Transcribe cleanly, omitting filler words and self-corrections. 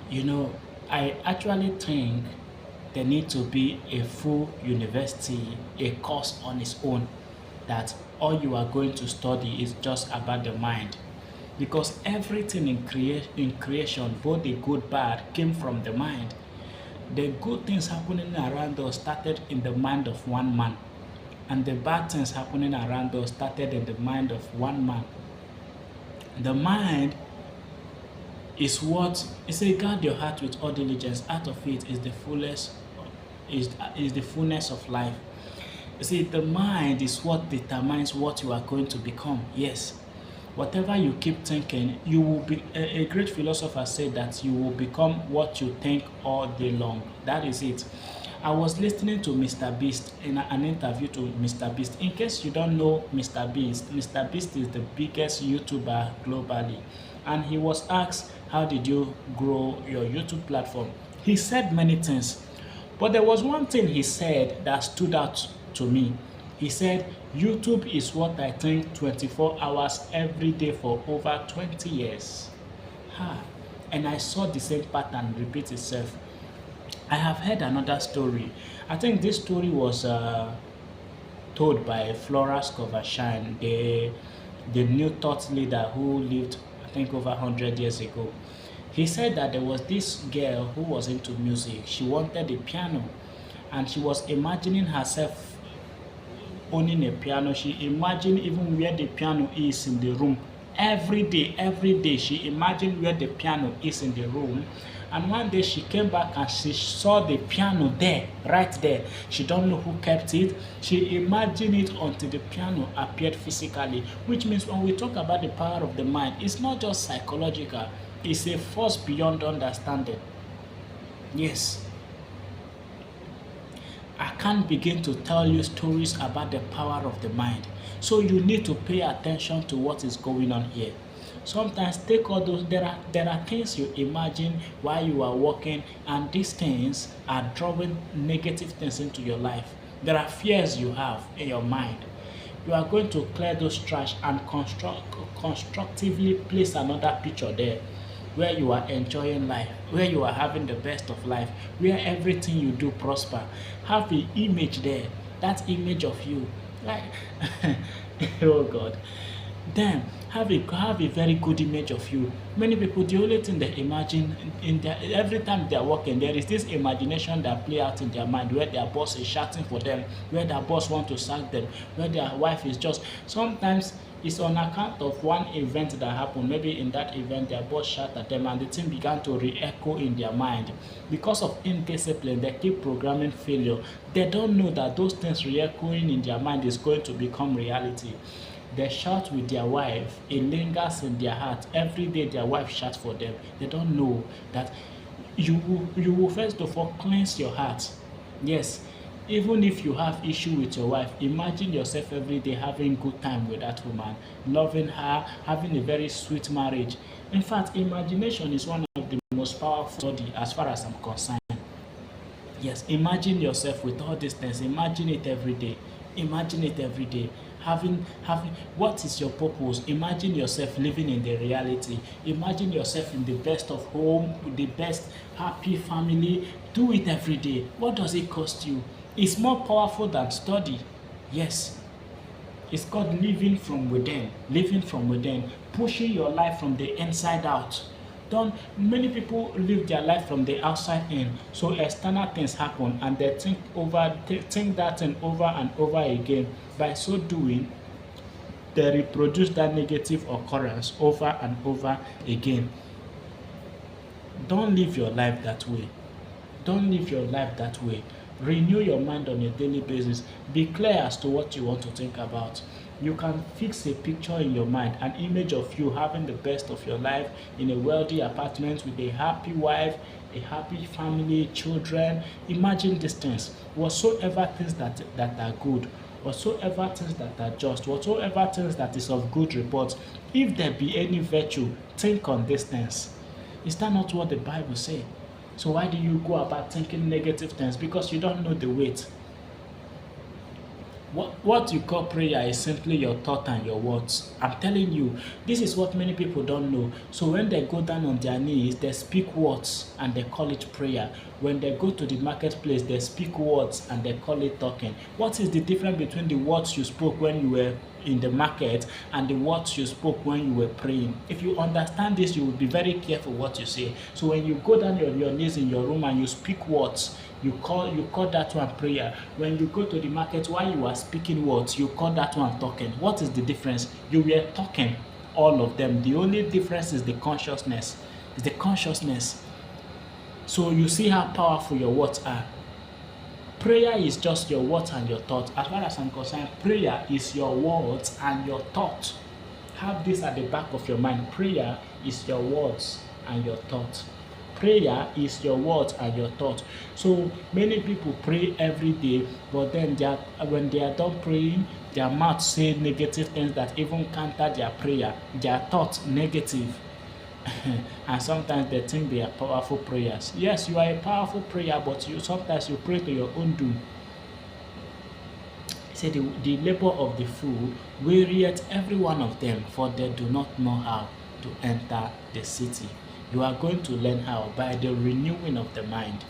You know, I actually think there need to be a full university, a course on its own, that all you are going to study is just about the mind. Because everything in creation, both the good bad, came from the mind. The good things happening around us started in the mind of one man, and the bad things happening around us started in the mind of one man. The mind is what it say, guard your heart with all diligence. Out of it is the fullest is the fullness of life. You see, the mind is what determines what you are going to become. Yes. Whatever you keep thinking, you will be. A great philosopher said that you will become what you think all day long. That is it. I was listening to Mr. Beast in an interview to Mr. Beast. In case you don't know Mr. Beast is the biggest YouTuber globally. And he was asked, how did you grow your YouTube platform? He said many things, but there was one thing he said that stood out to me. He said, YouTube is what I think 24 hours every day for over 20 years. Ha. And I saw the same pattern repeat itself. I have heard another story. I think this story was told by Flora Scovershine, the new thought leader who lived, I think, over 100 years ago. He said that there was this girl who was into music. She wanted a piano, and she was imagining herself owning a piano. She imagined even where the piano is in the room. Every day, she imagined where the piano is in the room. And one day she came back and she saw the piano there, right there. She don't know who kept it. She imagined it until the piano appeared physically. Which means when we talk about the power of the mind, it's not just psychological. It's a force beyond understanding. Yes. I can't begin to tell you stories about the power of the mind. So you need to pay attention to what is going on here. Sometimes take all those, there are things you imagine while you are walking, and these things are drawing negative things into your life. There are fears you have in your mind. You are going to clear those trash and constructively place another picture there, where you are enjoying life, where you are having the best of life, where everything you do prosper. Have an image there, that image of you. Like, oh God. Then have a very good image of you. Many people, the only thing they imagine in their every time they are working, there is this imagination that play out in their mind, where their boss is shouting for them, where their boss want to sack them, where their wife is just sometimes it's on account of one event that happened. Maybe in that event their boss shot at them and the thing began to re-echo in their mind. Because of indiscipline, they keep programming failure. They don't know that those things re-echoing in their mind is going to become reality. They shout with their wife, it lingers in their heart. Every day their wife shouts for them. They don't know that you will first of all cleanse your heart. Yes, even if you have issue with your wife, imagine yourself every day having good time with that woman, loving her, having a very sweet marriage. In fact, imagination is one of the most powerful study as far as I'm concerned. Yes, imagine yourself with all these things. Imagine it every day. Imagine it every day. Having what is your purpose? Imagine yourself living in the reality. Imagine yourself in the best of home, with the best happy family. Do it every day. What does it cost you? It's more powerful than study. Yes. It's called living from within. Living from within. Pushing your life from the inside out. Don't Many people live their life from the outside in. So external things happen and they think that thing over and over again. By so doing, they reproduce that negative occurrence over and over again. Don't live your life that way. Don't live your life that way. Renew your mind on a daily basis. Be clear as to what you want to think about. You can fix a picture in your mind, an image of you having the best of your life in a wealthy apartment with a happy wife, a happy family, children. Imagine these things. Whatsoever things that are good, whatsoever things that are just, whatsoever things that is of good report, if there be any virtue, think on these things. Is that not what the Bible says? So why do you go about thinking negative things? Because you don't know the weight. What you call prayer is simply your thought and your words. I'm telling you, this is what many people don't know. So when they go down on their knees, they speak words and they call it prayer. When they go to the marketplace, they speak words and they call it talking. What is the difference between the words you spoke when you were in the market and the words you spoke when you were praying? If you understand this, you will be very careful what you say. So when you go down on your knees in your room and you speak words, you call that one prayer. When you go to the market while you are speaking words, you call that one talking. What is the difference? You were talking, all of them. The only difference is the consciousness. Is the consciousness. So you see how powerful your words are. Prayer is just your words and your thoughts. As far as I'm concerned, prayer is your words and your thoughts. Have this at the back of your mind. Prayer is your words and your thoughts. Prayer is your words and your thoughts. So many people pray every day, but then when they are done praying, their mouth say negative things that even counter their prayer. Their thoughts negative. And sometimes they think they are powerful prayers. Yes, you are a powerful prayer, but sometimes you pray to your own doom. He said, the labor of the fool wearieth every one of them, for they do not know how to enter the city. You are going to learn how by the renewing of the mind.